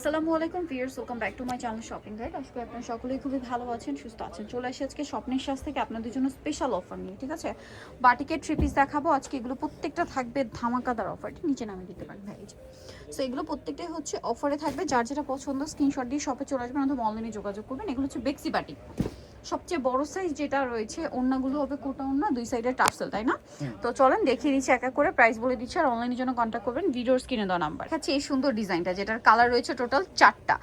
আসসালামু আলাইকুম viewers, welcome back to my channel shopping guide. আজকে আপনারা সকলেই খুবই ভালো আছেন, সুস্থ আছেন। চলে আসি আজকে স্বপ্নের সাজ থেকে আপনাদের জন্য স্পেশাল অফার নিয়ে, ঠিক আছে? বাটিকের থ্রি পিস দেখাবো আজকে। এগুলো প্রত্যেকটা থাকবে ধামাকাদার অফার, নিচে নামিয়ে দিতে পারেন ভাই। সো এগুলো প্রত্যেকটাই হচ্ছে অফারে থাকবে। যার যেটা পছন্দ স্ক্রিনশট দিয়ে শপে চলে আসবেন অথবা অনলাইনে যোগাযোগ করবেন। এগুলো হচ্ছে বেক্সি বাটিক, সবচেয়ে বড় সাইজ যেটা রয়েছে। ওড়নাগুলো হবে কোটা ওড়না, দুই সাইডে টার্সেল, তাই না? তো চলেন দেখিয়ে দিচ্ছি এক এক করে, প্রাইস বলে দিচ্ছি। আর অনলাইনের জন্য কন্ট্যাক্ট করবেন ভিডিওর স্ক্রিনে দেওয়া নাম্বার। আচ্ছা, এই সুন্দর ডিজাইনটা যেটার কালার রয়েছে টোটাল চারটা।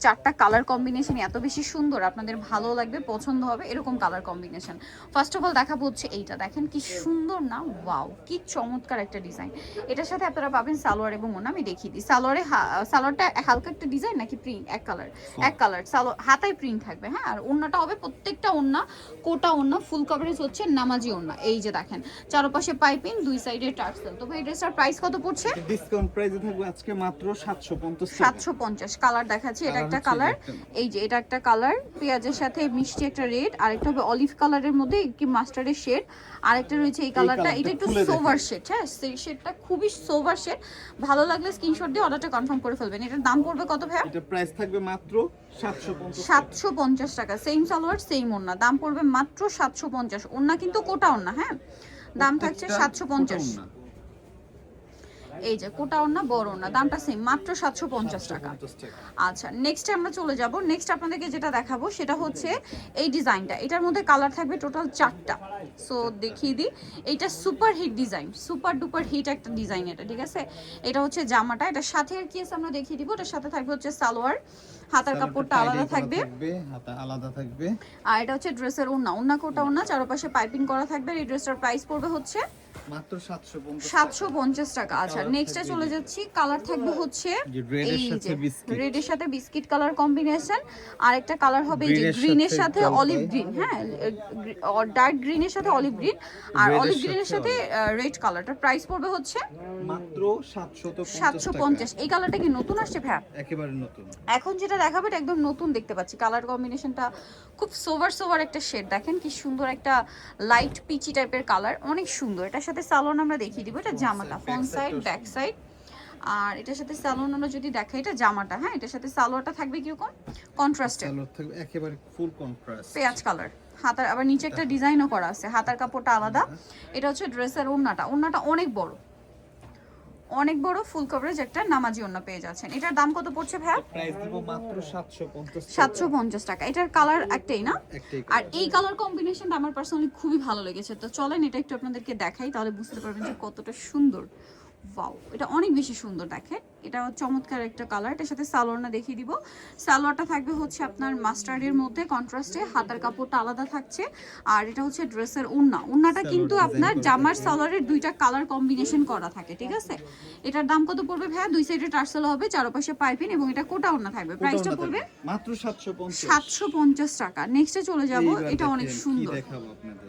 চারটা কালার কম্বিনেশন এত বেশি সুন্দর, আপনাদের ভালো লাগবে, পছন্দ হবে এরকম colour combination. First of all দেখাবো হচ্ছে এইটা, দেখেন কি সুন্দর না, ওয়াও কি চমৎকার একটা ডিজাইন। এটার সাথে আপনারা পাবেন সালোয়ার এবং ওড়না। আমি দেখিয়ে দিই। সালোয়ারটা হালকা একটা ডিজাইন নাকি প্রিন্ট, এক কালার সালোয়ার, হাতায় প্রিন্ট থাকবে, হ্যাঁ। আর ওড়নাটা হবে প্রত্যেকটা ওড়না কোটা ওড়না, ফুল কভারেজ হচ্ছে নামাজি ওড়না। এই যে দেখেন চারপাশে পাইপিং, দুই সাইডে টার্সেল। তো ভাই এই ড্রেসটার প্রাইস কত পড়ছে? ডিসকাউন্ট প্রাইসে থাকবে আজকে মাত্র 750 750। কালার দেখাচ্ছি, এটা একটা কালার, এই যে এটা একটা কালার পেঁয়াজের সাথে মিষ্টি একটা রেড, আরেকটা হবে অলিভ কালারের মধ্যে কি মাস্টার্ডের শেড, আরেকটা রয়েছে এই কালারটা, এটা একটু সোভার শেড। হ্যাঁ, সেই শেডটা খুবই সোভার শেড। ভালো লাগলে স্ক্রিনশট দিয়ে অর্ডারটা কনফার্ম করে ফেলবেন। এটার দাম পড়বে কত ভাই? এটা প্রাইস থাকবে মাত্র 750 টাকা। সেম সালোয়ার সেম ওড়না, দাম পড়বে মাত্র 750। ওড়না কিন্তু কোটা ওড়না, হ্যাঁ, দাম থাকছে 750। এই যে কোটা ওড়না, বড় ওড়না, দামটা সেম, মাত্র 750 টাকা। আচ্ছা, নেক্সটে আমরা চলে যাব। নেক্সট আপনাদেরকে যেটা দেখাবো সেটা হচ্ছে এই ডিজাইনটা। এটার মধ্যে কালার থাকবে টোটাল চারটা। সো দেখিয়ে দিই। এইটা super hit design, super duper hit একটা ডিজাইন এটা, ঠিক আছে? এটা হচ্ছে জামাটা, এটার সাথে আর কি আছে আমরা দেখিয়ে দিব। এটার সাথে থাকবে হচ্ছে সালোয়ার, হাতার কাপড়টা আলাদা থাকবে, হাতা আলাদা থাকবে। আর এটা হচ্ছে ড্রেসের ওড়না, ওড়না কোটা ওড়না, চারপাশে পাইপিং করা থাকবে। এই ড্রেসটার প্রাইস পড়বে হচ্ছে মাত্র 750 টাকা। আচ্ছা, নেক্সটে চলে যাচ্ছি। কালার থাকবে হচ্ছে এই যে রেডের সাথে বিস্কিট কালার কম্বিনেশন, আর একটা কালার হবে এই যে গ্রিনের সাথে অলিভ গ্রিন, হ্যাঁ, ডার্ক গ্রিনের সাথে অলিভ গ্রিন, আর অলিভ গ্রিনের সাথে রেড কালারটার প্রাইস পড়বে হচ্ছে মাত্র 750। এই কালারটা কি নতুন আসছে ভাই? একেবারে নতুন। এখন যেটা দেখাবে এটা একদম নতুন দেখতে পাচ্ছি। কালার কম্বিনেশনটা খুব সোভার একটা শেড, দেখেন কি সুন্দর একটা লাইট পিচি টাইপের কালার, অনেক সুন্দর। এটার সাথে সালোয়ার আমরা দেখিয়ে দিব। এটা জামাটা ফ্রন্ট সাইড ব্যাক সাইড, আর এটার সাথে সালোয়ার আমরা যদি দেখাই, এটা জামাটা, হ্যাঁ, এটার সাথে সালোয়ারটা থাকবে কিরকম কন্ট্রাস্টে, সালোয়ার থাকবে একেবারে ফুল কন্ট্রাস্ট পেঁয়াজ কালার। হাতার আবার নিচে একটা ডিজাইনও করা আছে, হাতার কাপড়টা আলাদা। এটা হচ্ছে ড্রেসের ওড়নাটা, ওড়নাটা অনেক বড় ফুল কভারেজ একটা নামাজি ওড়না পেয়ে যাচ্ছেন। এটার দাম কত পড়ছে ভাই? প্রাইস দিব মাত্র 750 টাকা। এটার কালার একটাই না? আর এই কালার কম্বিনেশনটা আমার পার্সোনালি খুবই ভালো লেগেছে। তো চলেন এটা একটু আপনাদেরকে দেখাই, তাহলে বুঝতে পারবেন যে কতটা সুন্দর। ওয়াও, এটা অনেক বেশি সুন্দর। দেখেন এটা চমৎকার একটা কালার। এটার সাথে সালোয়ারটা দেখিয়ে দিব। সালোয়ারটা থাকবে হচ্ছে আপনার মাস্টার্ডের মধ্যে কন্ট্রাস্টে, হাতার কাপড়টা আলাদা থাকছে। আর এটা হচ্ছে ড্রেসের ওড়না, ওড়নাটা কিন্তু আপনার জামার সালোয়ারের দুইটা কালার কম্বিনেশন করা থাকে, ঠিক আছে? এটার দাম কত পড়বে ভাইয়া? দুই সাইডে টার্সেল হবে, চারপাশে পাইপিং, এবং এটা কোটা ওড়না থাকবে। প্রাইসটা পড়বে মাত্র 750 টাকা। নেক্সটে চলে যাব। এটা অনেক সুন্দর, দেখাবো আপনাদের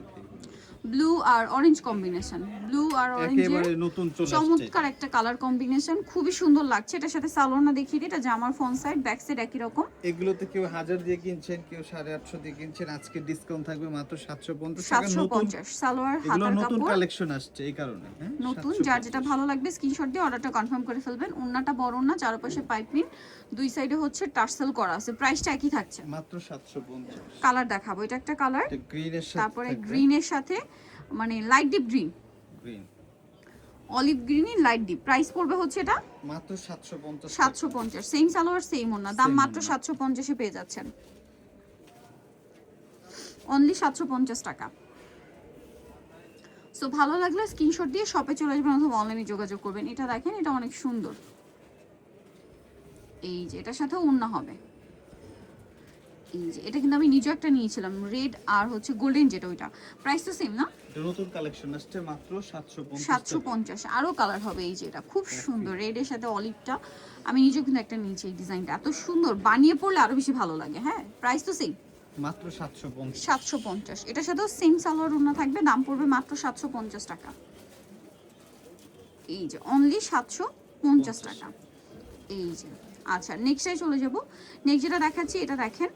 ব্লু আর অরেঞ্জ কম্বিনেশন, ব্লু আর অরেঞ্জের নতুন চলে চমৎকার একটা কালার কম্বিনেশন, খুবই সুন্দর লাগছে। এটার সাথে সালোয়ারটা দেখিয়ে দিই। এটা জামার ফ্রন্ট সাইড ব্যাক সাইড একই রকম। এগুলোতে কেউ 1000 দিয়ে কিনছেন, কেউ 850 দিয়ে কিনছেন, আজকে ডিসকাউন্ট থাকবে মাত্র 750 টাকা। 750 সালোয়ার, হাতার নতুন কাপড় কালেকশন আসছে এই কারণে, হ্যাঁ, নতুন। যার যেটা ভালো লাগবে স্ক্রিনশট দিয়ে অর্ডারটা কনফার্ম করে ফেলবেন। ওন্নাটা বড় না, চারপাশে পাইপিং, দুই সাইডে হচ্ছে টার্সেল করা আছে। প্রাইসটা একই থাকছে মাত্র 750। কালার দেখাবো, এটা একটা কালার, গ্রিনের সাথে, তারপরে গ্রিনের সাথে মানে লাইট ডিপ গ্রিন, অলিভ গ্রিনই লাইট ডিপ। প্রাইস পড়বে হচ্ছে এটা মাত্র 750। 750। সেম সালোয়ার সেম ওন্না, দাম মাত্র 750 এ পেয়ে যাচ্ছেন, অনলি 750 টাকা। সো ভালো লাগলে স্ক্রিনশট দিয়ে শপে চলে আসবেন অথবা অনলাইনে যোগাযোগ করবেন। এটা দেখেন, এটা অনেক সুন্দর। এই যে এটার সাথে ওড়না হবে, এই যে এটা কিন্তু আমি নিজে একটা নিয়েছিলাম, রেড আর হচ্ছে গোল্ডেন, যেটা ওইটা। প্রাইস তো সেম না? এটা নতুন কালেকশন আসছে মাত্র 750। 750। আরো কালার হবে, এই যে এটা খুব সুন্দর, রেডের সাথে অলিভটা। আমি নিজেও কিন্তু একটা নিয়েছি। এই ডিজাইনটা এত সুন্দর, বানিয়ে পড়লে আরো বেশি ভালো লাগে। হ্যাঁ, প্রাইস তো সেম, মাত্র 750। 750। এটার সাথেও সেম সালোয়ার ওড়না থাকবে, দাম পড়বে মাত্র 750 টাকা। এই যে অনলি 750 টাকা। এই যে আচ্ছা, নেক্সটে চলে যাব। নেক্সট যেটা দেখাচ্ছি, এটা দেখেন,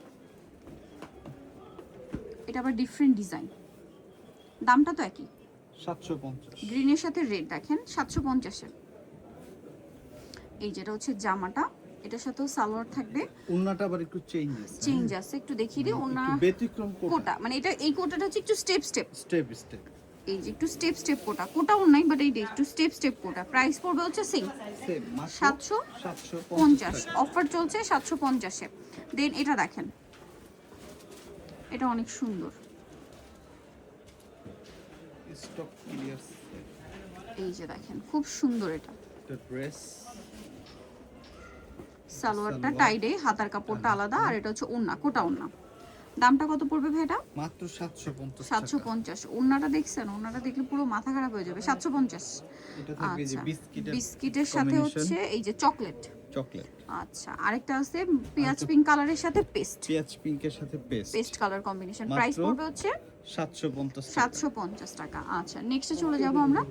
এটা আবার ডিফারেন্ট ডিজাইন, দামটা তো একই, 750। গ্রিনের সাথে রেড, দেখেন 750 এর। এই যেটা হচ্ছে জামাটা, এটার সাথেও সালোয়ার থাকবে, ওন্নাটা আবার একটু চেঞ্জ আছে, একটু দেখিয়ে দিই। ওনা একটু ব্যতিক্রম কোটা, মানে এটা এই কোটাটা হচ্ছে একটু স্টেপ স্টেপ, স্টেপ স্টেপ। এই যে একটু স্টেপ স্টেপ কোটা, কোটাও নাই বাট এই একটু স্টেপ স্টেপ কোটা। প্রাইস পড়বে হচ্ছে সেম সেম মাত্র 750, অফার চলছে 750 এ। দেন এটা দেখেন, এটা অনেক সুন্দর, স্টক ক্লিয়ার। এই যে দেখেন খুব সুন্দর। এটা ড্রেস, সালোয়ারটা টাইডে, হাতার কাপড়টা আলাদা, আর এটা হচ্ছে ওন্না, কোটা ওন্না। দামটা কত পড়বে ভাই এটা? মাত্র 750 750। ওন্নাটা দেখছেন, ওন্নাটা দেখলে পুরো মাথা খারাপ হয়ে যাবে। 750। এটা থাকবে যে আচ্ছা, বিস্কিটের সাথে হচ্ছে এই যে চকলেট। চকলেট। আচ্ছা, আরেকটা আছে পেঁয়াজ পিঙ্ক কালারের সাথে পেস্ট, পেঁয়াজ পিঙ্কের সাথে পেস্ট কালার কম্বিনেশন। প্রাইস পড়বে হচ্ছে 750 টাকা। আচ্ছা, নেক্সটে চলে যাব আমরা।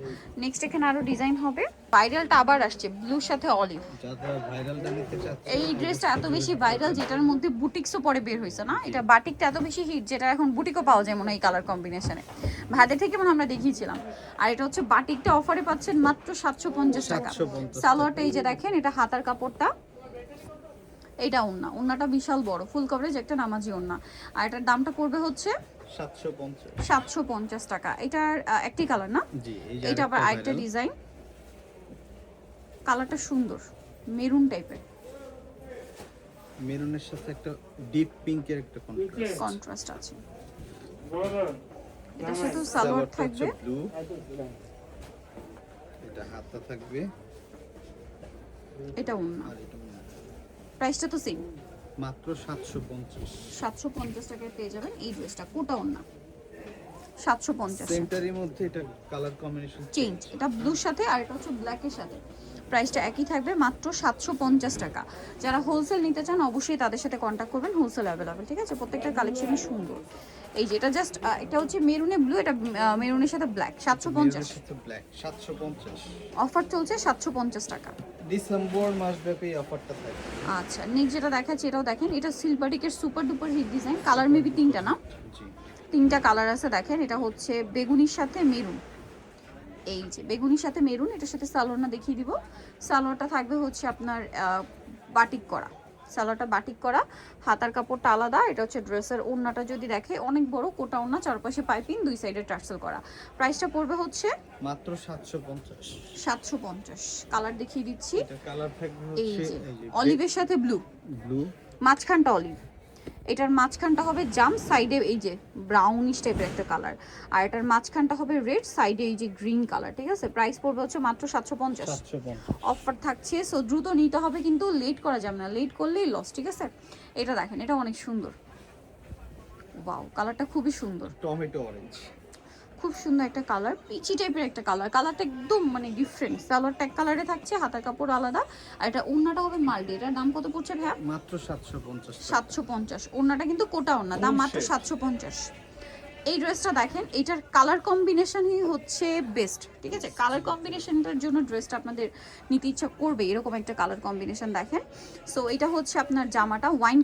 নেক্সট এখানে আরো ডিজাইন হবে। ভাইরালটা আবার আসছে ব্লুর সাথে অলিভ। যারা ভাইরালটা নিতে চাচ্ছে, এই ড্রেসটা এত বেশি ভাইরাল যেটার মধ্যে বুটিক্সও পরে বের হয়েছে না, এটা বাটিকটা এত বেশি হিট যেটা এখন বুটিকও পাওয়া যায় মনে হয় এই কালার কম্বিনেশনে। ভাইদের থেকে মনে হয় আমরা দেখিয়েছিলাম। আর এটা হচ্ছে বাটিকটা অফারে পাচ্ছেন মাত্র 750 টাকা। 750 সালোয়ারটা এই যে দেখেন, এটা হাতার কাপড়টা, এইটা ওন্না, ওন্নাটা বিশাল বড় ফুল কভারেজ একটা নামাজি ওন্না। আর এটার দামটা পড়বে হচ্ছে 750 টাকা। এটার একটি কালার না? জি, এই যে এটা আবার আরেকটা ডিজাইন, কালারটা সুন্দর, মেরুন টাইপের, মেরুনের সাথে একটা ডিপ পিঙ্কের একটা কন্ট্রাস্ট আছে। এটার সাথে সালোয়ার থাকবে, ব্লু, এটা হাতা থাকবে, এটা ওন্না। আর এটা প্রাইসটা তো সেম, মাত্র 750 টাকায় পেয়ে যাবেন এই ড্রেসটা, কোটা ওন্না 750। সেন্টারের মধ্যে এটা কালার কম্বিনেশন চেঞ্জ, এটা ব্লুর সাথে আর এটা হচ্ছে ব্ল্যাকের সাথে। প্রাইসটা একই থাকবে, মাত্র 750 টাকা। যারা হোলসেল নিতে চান অবশ্যই তাদের সাথে কন্ট্যাক্ট করবেন, হোলসেল অ্যাভেলেবেল, ঠিক আছে? প্রত্যেকটা কালেকশনই সুন্দর। এই যে এটা জাস্ট, এটা হচ্ছে মেরুনে ব্লু, এটা মেরুনের সাথে ব্ল্যাক। 750, ব্ল্যাক 750। অফার চলছে 750 টাকা। ডিসেম্বর মাসব্যাপী অফারটা থাকে। আচ্ছা, নেক্সট যেটা দেখাচ্ছি এটাও দেখেন, এটা সিলভারিকের super duper hit design. Colour maybe তিনটা না? জি, তিনটা কালার আছে দেখেন। এটা হচ্ছে বেগুনির সাথে মেরুন, এই যে বেগুনির সাথে মেরুন। এটার সাথে সালোয়ারটা দেখিয়ে দিব। সালোয়ারটা থাকবে হচ্ছে আপনার বাটিক করা, সালোয়ারটা বাটিক করা, হাতার কাপড়টা আলাদা। এটা হচ্ছে ড্রেসের ওড়নাটা যদি দেখে অনেক বড় কোটা ওড়না, চারপাশে পাইপিং, দুই সাইডে টার্সেল করা। প্রাইসটা পড়বে হচ্ছে মাত্র 750। কালার দেখিয়ে দিচ্ছি। এটা কালার থাকবে এই হচ্ছে যে এই যে অলিভের সাথে ব্লু, মাঝখানটা অলিভ, এটার মাঝখানটা হবে জাম, সাইডে এই যে ব্রাউনিশ টাইপের একটা কালার, আর এটার মাঝখানটা হবে রেড, সাইডে এই যে গ্রিন কালার, ঠিক আছে? প্রাইস পড়বে হচ্ছে মাত্র 750। অফার থাকছে, সো দ্রুত নিতে হবে, কিন্তু লেট করা যাবে না, লেট করলেই লস, ঠিক আছে? এটা দেখেন, এটা অনেক সুন্দর, ওয়াও, কালারটা খুবই সুন্দর, টমেটো অরেঞ্জ, খুব সুন্দর একটা কালার, পিচি টাইপের একটা কালার। কালারটা একদম মানে ডিফারেন্ট। সালোয়ারটা এক কালারে থাকছে, হাতার কাপড় আলাদা, আর এটা ওড়নাটা হবে মাল্টি। এটার দাম কত পড়ছে ভাইয়া? মাত্র 750। 750। ওড়নাটা কিন্তু কোটা ওড়না, দাম মাত্র 750। এই ড্রেসটা দেখেন, এটার কালার কম্বিনেশনই হচ্ছে বেস্ট, ঠিক আছে? কালার কম্বিনেশনটার জন্য ড্রেসটা আপনাদের নিতে ইচ্ছা করবে, এরকম একটা কালার কম্বিনেশন দেখেন। সো এটা হচ্ছে আপনার জামাটা ওয়াইন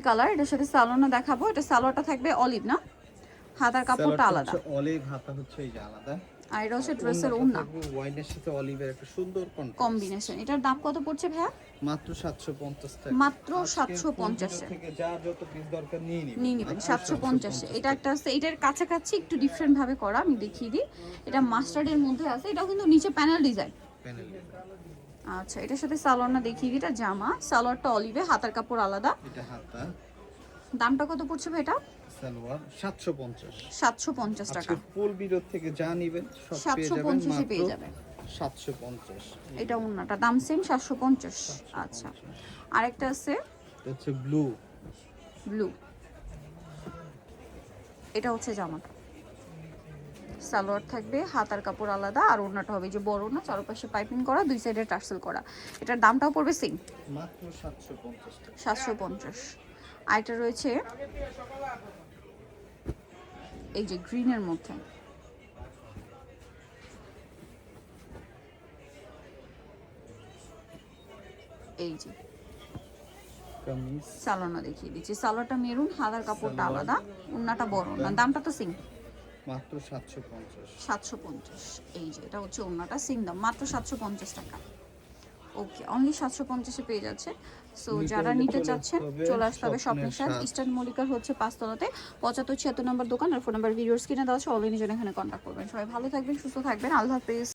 কালার, এটার সাথে সালোয়ারটা দেখাবো। এটা সালোয়ারটা থাকবে অলিভ না, হাতার কাপড়টা আলাদা, অলিভ, হাতা হচ্ছে এই যে আলাদা, আর এটা হচ্ছে ড্রেসের ওড়না, ওয়াইনের সাথে অলিভের একটা সুন্দর কম্বিনেশন। এটার দাম কত পড়ছে ভাইয়া? মাত্র 750 টাকা। মাত্র 750 এ থেকে যা যত পিস দরকার নিয়ে নিবেন। 750 এ এটা একটা আছে, এটার কাছাকাছি একটু ডিফারেন্ট ভাবে করা, আমি দেখিয়ে দিই। এটা মাস্টার্ডের মধ্যে আছে, এটাও কিন্তু নিচে প্যানেল ডিজাইন। আচ্ছা, এটার সাথে সালোয়ারটা দেখিয়ে দিই। এটা জামা, সালোয়ারটা অলিভে, হাতার কাপড় আলাদা, এটা হাতা। দামটা কত পড়ছে ভাই এটা? সালোয়ার 750। 750 টাকা। ফুল ভিডিও থেকে যা নেবেন সব পেয়ে যাবেন 750 এ পেয়ে মাত্র যাবেন। 750। এটা ওন্নাটা দাম সেম 750। আচ্ছা, আরেকটা আছে হচ্ছে ব্লু, এটা হচ্ছে জামাটা, সালোয়ার থাকবে, হাতার কাপড় আলাদা, আর ওড়নাটা হবে যে বড় না, চারপাশে পাইপিং করা, দুই সাইডে টার্সেল করা। এটার দামটাও পড়বে সেম, মাত্র 750 টাকা। 750। আর এটা রয়েছে এই যে গ্রিনের মধ্যে, এই যে কামিজ, সালোয়ারটা দেখিয়ে দিচ্ছি। সালোয়ারটা মেরুন, হাতার কাপড়টা আলাদা, ওড়নাটা বড় না, দামটা তো সেম, মাত্র 750। 750। এই যে এটা হচ্ছে ওড়নাটা, সেম দাম, মাত্র 750 টাকা। ওকে, অনলি 750-এ পেয়ে যাচ্ছে। সো নিতে যারা হলে নিতে চলে চাচ্ছেন আসতে হবে চলে আসতে হবে স্বপ্নের স্বপ্নের সাথ, স্বাদ। ইস্টার্ন মল্লিকার হচ্ছে 5 তলাতে 75-76 নম্বর দোকান, আর ফোন নাম্বার ভিডিওর স্ক্রিনে দেওয়া আছে, অনলাইনে জন্য এখানে কন্ট্যাক্ট করবেন। সবাই ভালো থাকবেন, সুস্থ থাকবেন, আল্লাহ হাফেজ।